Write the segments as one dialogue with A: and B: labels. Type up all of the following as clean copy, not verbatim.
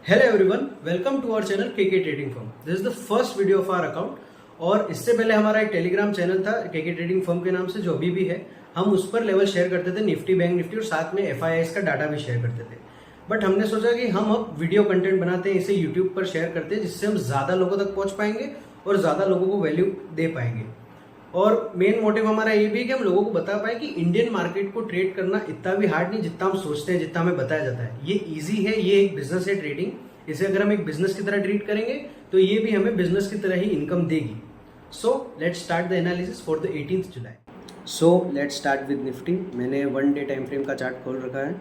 A: Hello everyone, welcome to our channel KK trading firm. This is the first video of our account. और इससे पहले हमारा एक Telegram channel था KK trading firm के नाम से, जो अभी भी है। हम उस पर लेवल शेयर करते थे, निफ्टी, बैंक निफ्टी, और साथ में एफआईआईस का डाटा भी शेयर करते थे। बट हमने सोचा कि हम अब वीडियो कंटेंट बनाते हैं, इसे यूट्यूब पर शेयर करते हैं, जिससे हम ज्यादा लोगों तक पहुंच पाएंगे और ज्यादा लोगों को वैल्यू दे पाएंगे। और मेन मोटिव हमारा ये भी है कि हम लोगों को बता पाए कि इंडियन मार्केट को ट्रेड करना इतना भी हार्ड नहीं जितना हम सोचते हैं, जितना हमें बताया जाता है। ये इजी है, ये एक बिजनेस है ट्रेडिंग। इसे अगर हम एक बिजनेस की तरह ट्रीट करेंगे तो ये भी हमें बिजनेस की तरह ही इनकम देगी। So let's start the analysis for the 18th July. So let's start with Nifty. मैंने 1 डे टाइम फ्रेम का चार्ट खोल रखा है।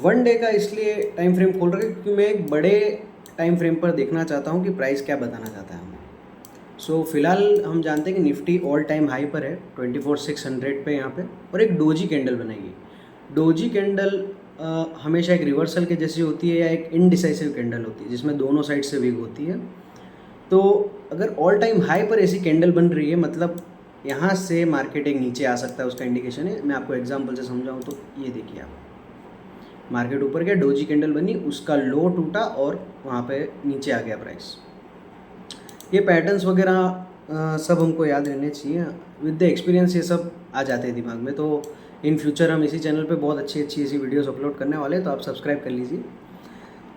A: 1 डे का इसलिए टाइम फ्रेम खोल रखा है क्योंकि मैं एक बड़े टाइम फ्रेम पर देखना चाहता हूँ कि प्राइस क्या बताना चाहता है हमें। सो फिलहाल हम जानते हैं कि निफ्टी ऑल टाइम हाई पर है 24,600 पे यहाँ पे, और एक डोजी कैंडल बनाएगी। डोजी कैंडल हमेशा एक रिवर्सल के जैसी होती है या एक इनडिसाइसिव कैंडल होती है जिसमें दोनों साइड से वीक होती है। तो अगर ऑल टाइम हाई पर ऐसी कैंडल बन रही है, मतलब यहाँ से मार्केट एक नीचे आ सकता है, उसका इंडिकेशन है। मैं आपको एग्जांपल से समझाऊँ तो ये देखिए, आप मार्केट ऊपर गया, डोजी कैंडल बनी, उसका लो टूटा और वहाँ पे नीचे आ गया प्राइस। ये पैटर्न्स वगैरह सब हमको याद रहने चाहिए। विद द एक्सपीरियंस ये सब आ जाते हैं दिमाग में। तो इन फ्यूचर हम इसी चैनल पे बहुत अच्छी अच्छी ऐसी वीडियोस अपलोड करने वाले हैं, तो आप सब्सक्राइब कर लीजिए।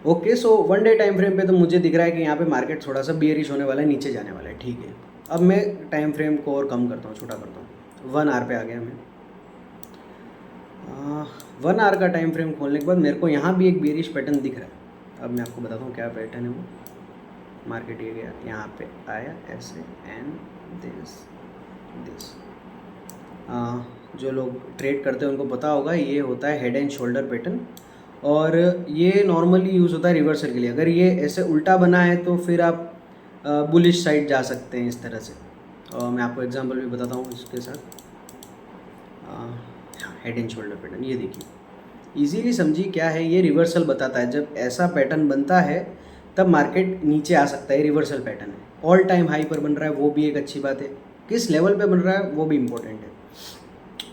A: ओके, सो 1 डे टाइम फ्रेम पे तो मुझे दिख रहा है कि यहाँ पे मार्केट थोड़ा सा बियरिश होने वाला है, नीचे जाने वाला है। ठीक है, अब मैं टाइम फ्रेम को और कम करता हूँ, छोटा करता हूँ। 1 आवर पे आ गया मैं। 1 आवर का टाइम फ्रेम खोलने के बाद मेरे को यहाँ भी एक बियरिश पैटर्न दिख रहा है। अब मैं आपको बताता हूँ क्या पैटर्न है वो। मार्केट ये गया, यहाँ पे आया ऐसे, एंड दिस जो लोग ट्रेड करते हैं उनको पता होगा, ये होता है हेड एंड शोल्डर पैटर्न। और ये नॉर्मली यूज़ होता है रिवर्सल के लिए। अगर ये ऐसे उल्टा बना है तो फिर आप बुलिश साइड जा सकते हैं इस तरह से। और मैं आपको एग्जांपल भी बताता हूँ इसके साथ। हेड एंड शोल्डर पैटर्न ये देखिए, इजीली समझिए क्या है। ये रिवर्सल बताता है, जब ऐसा पैटर्न बनता है तब मार्केट नीचे आ सकता है। रिवर्सल पैटर्न है, ऑल टाइम हाई पर बन रहा है, वो भी एक अच्छी बात है। किस लेवल पे बन रहा है वो भी इम्पोर्टेंट है।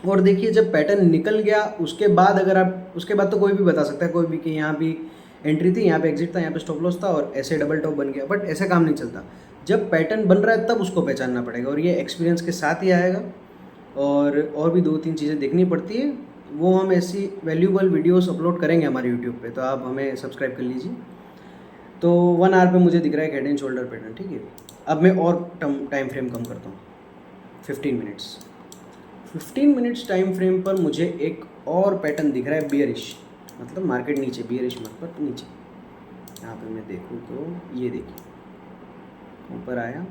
A: और देखिए, जब पैटर्न निकल गया उसके बाद, अगर आप उसके बाद तो कोई भी बता सकता है, कोई भी, कि यहाँ भी एंट्री थी, यहाँ पे एग्जिट था, यहाँ पे स्टॉप लॉस था और ऐसे डबल टॉप बन गया। बट ऐसे काम नहीं चलता। जब पैटर्न बन रहा है तब उसको पहचानना पड़ेगा, और ये एक्सपीरियंस के साथ ही आएगा। और भी 2-3 चीज़ें देखनी पड़ती है, वो हम ऐसी वैल्यूबल वीडियोस अपलोड करेंगे हमारे यूट्यूब पे, तो आप हमें सब्सक्राइब कर लीजिए। तो 1 आवर पे मुझे दिख रहा है हेड एंड शोल्डर पैटर्न। ठीक है, अब मैं और टाइम फ्रेम कम करता हूँ, 15 मिनट्स। 15 मिनट्स टाइम फ्रेम पर मुझे एक और पैटर्न दिख रहा है बियरिश, मतलब मार्केट नीचे, बियरिश मतलब नीचे। यहाँ पे मैं देखूँ तो ये देखिए, ऊपर आया,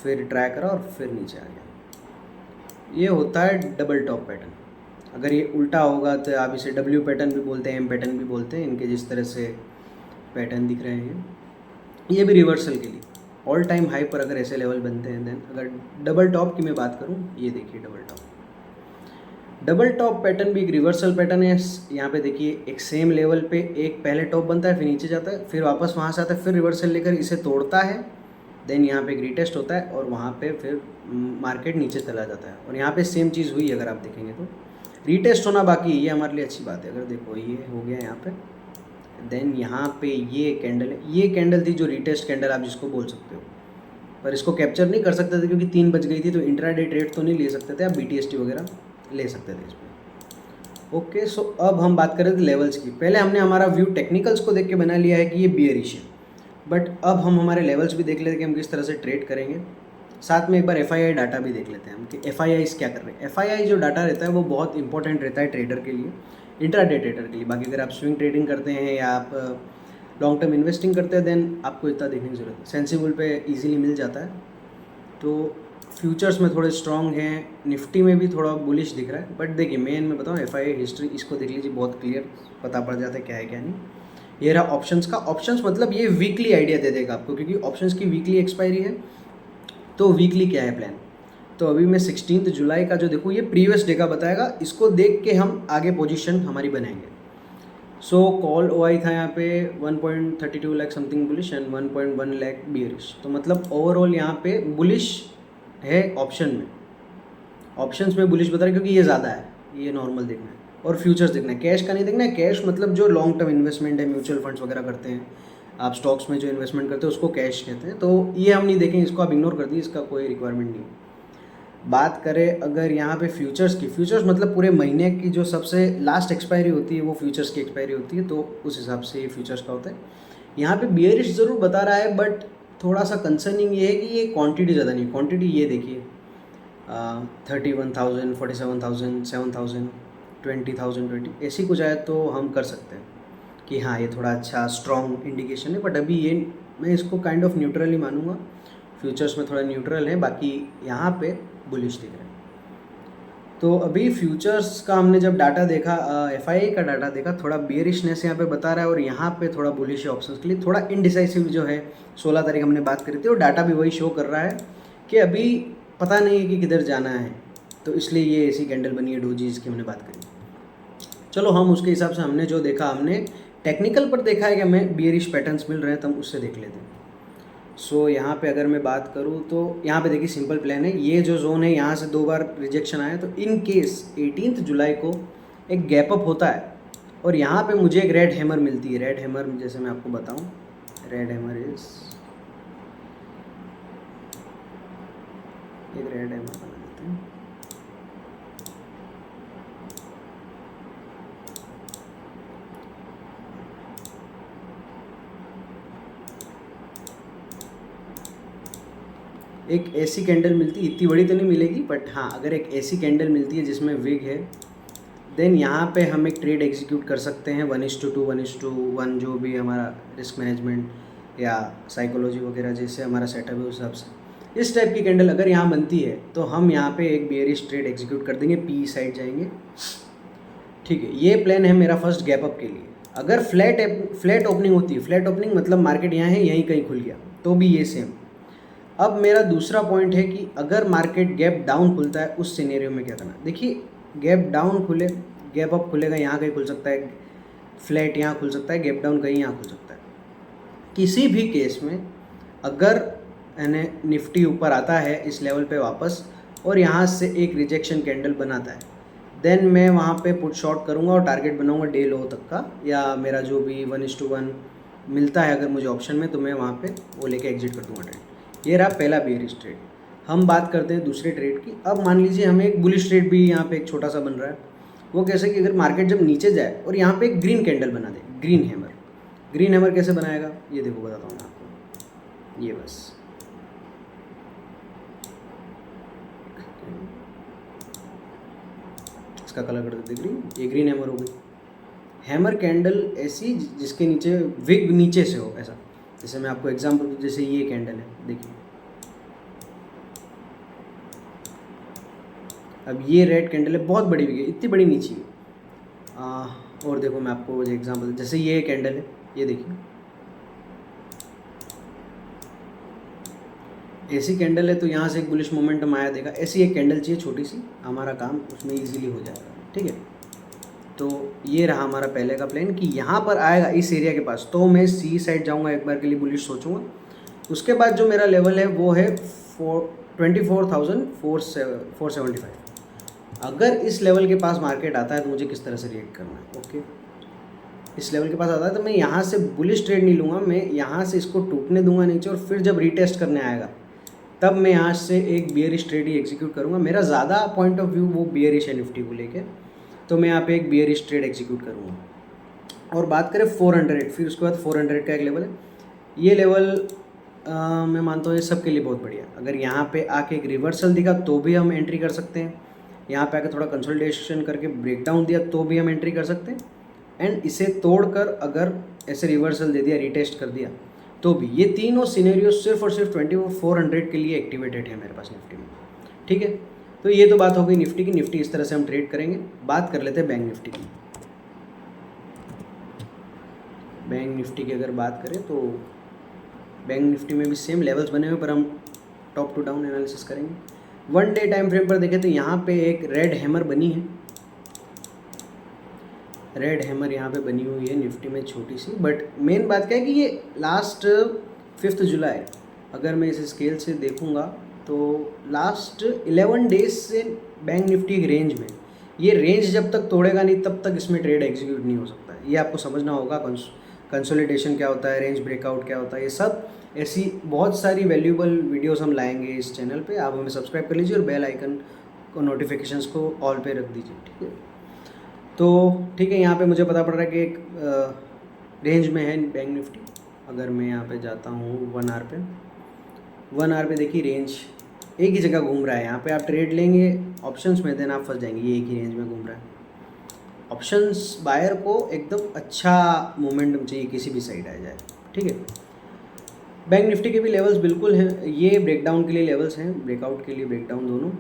A: फिर ट्राई करा और फिर नीचे आ गया। ये होता है डबल टॉप पैटर्न। अगर ये उल्टा होगा तो आप इसे डब्ल्यू पैटर्न भी बोलते हैं, एम पैटर्न भी बोलते हैं। इनके जिस तरह से पैटर्न दिख रहे हैं, ये भी रिवर्सल के लिए ऑल टाइम हाई पर अगर ऐसे लेवल बनते हैं। देन अगर डबल टॉप की मैं बात करूँ, ये देखिए डबल टॉप पैटर्न भी एक रिवर्सल पैटर्न है। यहाँ पे देखिए, एक सेम लेवल पे एक पहले टॉप बनता है, फिर नीचे जाता है, फिर वापस वहाँ से आता है, फिर रिवर्सल लेकर इसे तोड़ता है। देन यहाँ पे एक रीटेस्ट होता है और वहाँ पे फिर मार्केट नीचे चला जाता है। और यहाँ पे सेम चीज़ हुई, अगर आप देखेंगे तो रीटेस्ट होना बाकी, ये हमारे लिए अच्छी बात है। अगर देखो, ये हो गया यहाँ पे, देन यहाँ पे ये कैंडल है, ये कैंडल थी जो रीटेस्ट कैंडल आप जिसको बोल सकते हो। पर इसको कैप्चर नहीं कर सकते थे क्योंकि 3 बज गई थी, तो इंट्राडे ट्रेड तो नहीं ले सकते थे, आप BTST वगैरह ले सकते थे इसमें। ओके, सो अब हम बात करें लेवल्स की। पहले हमने हमारा व्यू टेक्निकल्स को देख के बना लिया है कि ये बियरिश है, बट अब हम हमारे लेवल्स भी देख लेते हैं कि हम किस तरह से ट्रेड करेंगे। साथ में एक बार FII डाटा भी देख लेते हैं हम कि FIIs क्या कर रहे हैं। FII जो डाटा रहता है वो बहुत इंपॉर्टेंट रहता है ट्रेडर के लिए, इंट्राडे ट्रेडर के लिए। बाकी अगर आप स्विंग ट्रेडिंग करते हैं या आप लॉन्ग टर्म इन्वेस्टिंग करते हैं, देन आपको इतना देखने की जरूरत है। सेंसिबल पे इजीली मिल जाता है। तो फ्यूचर्स में थोड़े स्ट्रॉन्ग हैं, निफ्टी में भी थोड़ा बुलिश दिख रहा है। बट देखिए, मेन मैं बताऊँ, FII हिस्ट्री, इसको देख लीजिए, बहुत क्लियर पता पड़ जाता है क्या है क्या नहीं। ये रहा ऑप्शंस का। ऑप्शंस मतलब ये वीकली आइडिया दे देगा आपको, क्योंकि ऑप्शंस की वीकली एक्सपायरी है। तो वीकली क्या है प्लान, तो अभी मैं 16 जुलाई का जो देखूँ, ये प्रीवियस डे का बताएगा। इसको देख के हम आगे पोजीशन हमारी बनाएंगे। सो कॉल OI था यहाँ पे 1.32 lakh something bullish and 1.1 lakh bearish. तो मतलब ओवरऑल यहाँ पे बुलिश है ऑप्शन में। ऑप्शंस में बुलिश बता रहा है क्योंकि ये ज़्यादा है, ये नॉर्मल देखना है। और फ्यूचर्स देखना है, कैश का नहीं देखना है। कैश मतलब जो लॉन्ग टर्म इन्वेस्टमेंट है, म्यूचुअल फंड्स वगैरह करते हैं, आप स्टॉक्स में जो इन्वेस्टमेंट करते हैं उसको कैश कहते हैं, तो ये हम नहीं देखेंगे, इसको आप इग्नोर कर दीजिए, इसका कोई रिक्वायरमेंट नहीं है। बात करें अगर यहाँ पे फ्यूचर्स की, फ्यूचर्स मतलब पूरे महीने की जो सबसे लास्ट एक्सपायरी होती है वो फ्यूचर्स की एक्सपायरी होती है, तो उस हिसाब से ये फ्यूचर्स का होता है। यहाँ पे बियरिश ज़रूर बता रहा है, बट थोड़ा सा कंसर्निंग ये है कि ये क्वांटिटी ज़्यादा नहीं, क्वांटिटी ये देखिए 31,000, 47,000, 7,000, 20,000, 20 ऐसी कुछ आए तो हम कर सकते हैं कि हाँ ये थोड़ा अच्छा स्ट्रॉन्ग इंडिकेशन है, बट अभी ये मैं इसको काइंड ऑफ न्यूट्रल ही मानूंगा। फ्यूचर्स में थोड़ा न्यूट्रल है, बाकी यहाँ पे बुलिश दिख रहा है। तो अभी फ्यूचर्स का हमने जब डाटा देखा, FII का डाटा देखा, थोड़ा बियरिशनेस यहाँ पे बता रहा है और यहाँ पे थोड़ा बुलिश है ऑप्शंस के लिए, थोड़ा इनडिसाइसिव जो है 16 तारीख हमने बात करी थी, और डाटा भी वही शो कर रहा है कि अभी पता नहीं है कि किधर जाना है, तो इसलिए ये ऐसी कैंडल बनी है डोजी जिसकी हमने बात करी। चलो हम उसके हिसाब से हमने जो देखा, हमने टेक्निकल पर देखा है कि हमें बियरिश पैटर्न्स मिल रहे हैं, तो हम उससे देख लेते हैं। सो यहाँ पे अगर मैं बात करूँ तो यहाँ पे देखिए सिंपल प्लान है, ये जो जोन है यहाँ से 2 बार रिजेक्शन आया, तो इन केस 18 जुलाई को एक गैप अप होता है और यहाँ पे मुझे एक रेड हैमर मिलती है। रेड हैमर जैसे मैं आपको बताऊँ, रेड हैमर इज एक रेड हैमर बना देते हैं। एक ऐसी कैंडल मिलती, इतनी बड़ी तो नहीं मिलेगी, बट हाँ अगर एक ऐसी कैंडल मिलती है जिसमें विग है, देन यहाँ पे हम एक ट्रेड एग्जीक्यूट कर सकते हैं 1:2, 1:1, जो भी हमारा रिस्क मैनेजमेंट या साइकोलॉजी वगैरह जैसे हमारा सेटअप है उस हिसाब से। इस टाइप की कैंडल अगर यहाँ बनती है तो हम यहाँ पे एक बेयरिश ट्रेड एग्जीक्यूट कर देंगे, पी साइड जाएंगे। ठीक है, ये प्लान है मेरा फर्स्ट गैप अप के लिए। अगर फ्लैट ओपनिंग होती है, फ्लैट ओपनिंग मतलब मार्केट यहाँ है, यहीं कहीं खुल गया, तो भी ये सेम। अब मेरा दूसरा पॉइंट है कि अगर मार्केट गैप डाउन खुलता है उस सिनेरियो में क्या करना। देखिए गैप डाउन खुले, गैप अप खुलेगा, यहाँ कहीं खुल सकता है, फ्लैट यहाँ खुल सकता है, गैप डाउन कहीं यहाँ खुल सकता है। किसी भी केस में अगर निफ्टी ऊपर आता है इस लेवल पे वापस और यहाँ से एक रिजेक्शन कैंडल बनाता है, देन मैं वहाँ पे पुट शॉर्ट करूँगा और टारगेट बनाऊँगा डे लो तक का, या मेरा जो भी 1:1 मिलता है अगर मुझे ऑप्शन में, तो मैं वहाँ पे वो लेके एग्जिट कर दूँगा ट्रेड। ये रहा पहला बेयरिश ट्रेड। हम बात करते हैं दूसरे ट्रेड की। अब मान लीजिए हमें एक बुलिश ट्रेड भी यहाँ पे एक छोटा सा बन रहा है। वो कैसे कि अगर मार्केट जब नीचे जाए और यहाँ पे एक ग्रीन कैंडल बना दे, ग्रीन हैमर। ग्रीन हैमर कैसे बनाएगा ये देखो बताता हूँ मैं आपको। ये बस इसका कलर कर देते ग्रीन, ये ग्रीन हैमर हो गई। हैमर कैंडल ऐसी जिसके नीचे विग नीचे से हो, ऐसा। जैसे मैं आपको एग्जांपल दूँ, जैसे ये कैंडल है, देखिए अब ये रेड कैंडल है, बहुत बड़ी भी है, इतनी बड़ी नीचे है। और देखो मैं आपको एग्जांपल, जैसे ये कैंडल है, ये देखिए ऐसी कैंडल है, तो यहाँ से एक बुलिश मोमेंटम आया, देखा। ऐसी एक कैंडल चाहिए छोटी सी, हमारा काम उसमें इजीली हो जाएगा। ठीक है, तो ये रहा हमारा पहले का प्लान कि यहाँ पर आएगा इस एरिया के पास, तो मैं सी साइड जाऊँगा, एक बार के लिए बुलिश सोचूंगा। उसके बाद जो मेरा लेवल है वो है 24,475। अगर इस लेवल के पास मार्केट आता है तो मुझे किस तरह से रिएक्ट करना है। ओके, इस लेवल के पास आता है तो मैं यहाँ से बुलिश ट्रेड नहीं लूँगा, मैं यहाँ से इसको टूटने दूंगा नीचे, और फिर जब रीटेस्ट करने आएगा तब मैं यहाँ से एक बियरिश ट्रेड ही एग्जीक्यूट करूँगा। मेरा ज़्यादा पॉइंट ऑफ व्यू वो बियरिश है निफ्टी को लेके, तो मैं यहाँ पे एक बियरिश ट्रेड एग्जीक्यूट करूँगा। और बात करें 400, फिर उसके बाद 400 का एक लेवल है। ये लेवल मैं मानता हूँ ये सबके लिए बहुत बढ़िया। अगर यहाँ पे आके एक रिवर्सल दिखा तो भी हम एंट्री कर सकते हैं, यहाँ पे आके थोड़ा कंसोलिडेशन करके ब्रेकडाउन दिया तो भी हम एंट्री कर सकते हैं, एंड इसे तोड़कर अगर ऐसे रिवर्सल दे दिया, रीटेस्ट कर दिया तो भी। ये तीनों सिनेरियो सिर्फ और सिर्फ 2400 के लिए एक्टिवेटेड है मेरे पास निफ्टी में। ठीक है, तो ये तो बात हो गई निफ्टी की। निफ्टी इस तरह से हम ट्रेड करेंगे। बात कर लेते हैं बैंक निफ्टी की। बैंक निफ्टी की अगर बात करें तो बैंक निफ्टी में भी सेम लेवल्स बने हुए, पर हम टॉप टू डाउन एनालिसिस करेंगे। 1 डे टाइम फ्रेम पर देखें तो यहाँ पे एक रेड हैमर बनी है, रेड हैमर यहाँ पे बनी हुई है निफ्टी में छोटी सी। बट मेन बात क्या है कि ये लास्ट 5 जुलाई, अगर मैं इस स्केल से देखूँगा तो लास्ट 11 डेज से बैंक निफ्टी एक रेंज में, ये रेंज जब तक तोड़ेगा नहीं तब तक इसमें ट्रेड एग्जीक्यूट नहीं हो सकता है। ये आपको समझना होगा कंसोलिडेशन क्या होता है, रेंज ब्रेकआउट क्या होता है, ये सब ऐसी बहुत सारी वैल्यूएबल वीडियोस हम लाएंगे इस चैनल पे। आप हमें सब्सक्राइब कर लीजिए और बेल आइकन को नोटिफिकेशंस को ऑल पे रख दीजिए, ठीक है। तो ठीक है, यहाँ पे मुझे पता पड़ रहा है कि एक रेंज में है बैंक निफ्टी। अगर मैं यहाँ पे जाता हूँ 1 आवर पे, 1 आवर पे देखिए रेंज एक ही जगह घूम रहा है। यहाँ पे आप ट्रेड लेंगे ऑप्शंस में, देन आप फंस जाएंगे, ये एक ही रेंज में घूम रहा है। ऑप्शंस बायर को एकदम अच्छा मोमेंटम चाहिए, किसी भी साइड आ जाए, ठीक है। बैंक निफ्टी के भी लेवल्स बिल्कुल हैं, ये ब्रेकडाउन के लिए लेवल्स हैं, ब्रेकआउट के लिए ब्रेकडाउन दोनों।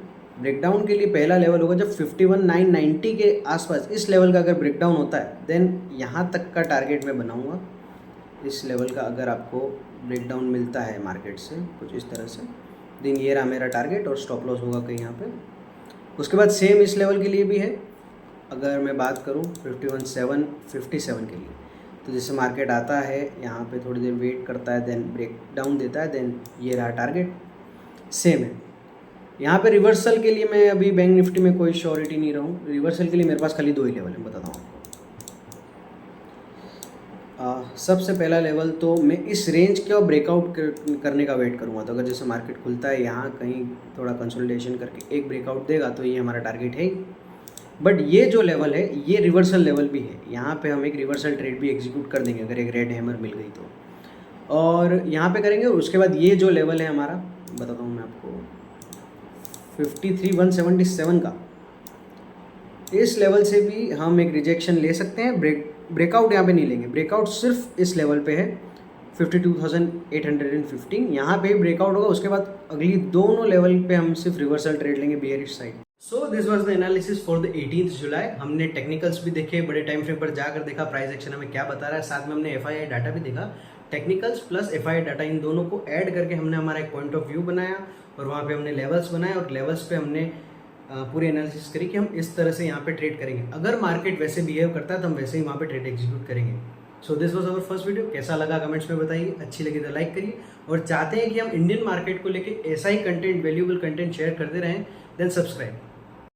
A: ब्रेकडाउन के लिए पहला लेवल होगा जब 51,990 के आसपास, इस लेवल का अगर ब्रेकडाउन होता है देन यहाँ तक का टारगेट मैं बनाऊँगा। इस लेवल का अगर आपको ब्रेकडाउन मिलता है मार्केट से कुछ इस तरह से, दिन ये रहा मेरा टारगेट और स्टॉप लॉस होगा कहीं यहाँ पे। उसके बाद सेम इस लेवल के लिए भी है, अगर मैं बात करूँ 51,757 के लिए, तो जैसे मार्केट आता है यहाँ पे थोड़ी देर वेट करता है, देन ब्रेक डाउन देता है, देन ये रहा टारगेट, सेम है। यहाँ पे रिवर्सल के लिए मैं अभी बैंक निफ्टी में कोई श्योरिटी नहीं रहूँ। रिवर्सल के लिए मेरे पास खाली 2 ही लेवल है, बताता हूँ आपको। सबसे पहला लेवल तो मैं इस रेंज का ब्रेकआउट करने का वेट करूँगा। तो अगर जैसे मार्केट खुलता है यहाँ कहीं थोड़ा कंसोलिडेशन करके एक ब्रेकआउट देगा तो ये हमारा टारगेट है। बट ये जो लेवल है ये रिवर्सल लेवल भी है, यहाँ पे हम एक रिवर्सल ट्रेड भी एग्जीक्यूट कर देंगे अगर एक रेड हैमर मिल गई तो, और यहाँ पे करेंगे। उसके बाद ये जो लेवल है हमारा, बताता हूँ मैं आपको, 53,177 का, इस लेवल से भी हम एक रिजेक्शन ले सकते हैं। ब्रेकआउट यहाँ पे नहीं लेंगे, ब्रेकआउट सिर्फ इस लेवल पे है 52,815, यहाँ पे ब्रेकआउट होगा। उसके बाद अगली दोनों लेवल पे हम सिर्फ रिवर्सल ट्रेड लेंगे bearish side. So this was the analysis for the 18th जुलाई। हमने टेक्निकल्स भी देखे, बड़े टाइम फ्रेम पर जाकर देखा प्राइस एक्शन हमें क्या बता रहा है, साथ में हमने एफआईआई डाटा भी देखा। टेक्निकल्स प्लस एफआईआई डाटा इन दोनों को ऐड करके हमने हमारा एक पॉइंट ऑफ व्यू बनाया और वहाँ पे हमने लेवल्स बनाए और लेवल्स पे हमने पूरी एनालिसिस करी कि हम इस तरह से यहाँ पे ट्रेड करेंगे। अगर मार्केट वैसे बिहेव करता है तो हम वैसे ही वहाँ पे ट्रेड एग्जीक्यूट करेंगे। So this was our first video. कैसा लगा कमेंट्स में बताइए, अच्छी लगी तो लाइक करिए, और चाहते हैं कि हम इंडियन मार्केट को लेके ऐसा ही कंटेंट, वैल्यूएबल कंटेंट शेयर करते रहें, देन सब्सक्राइब।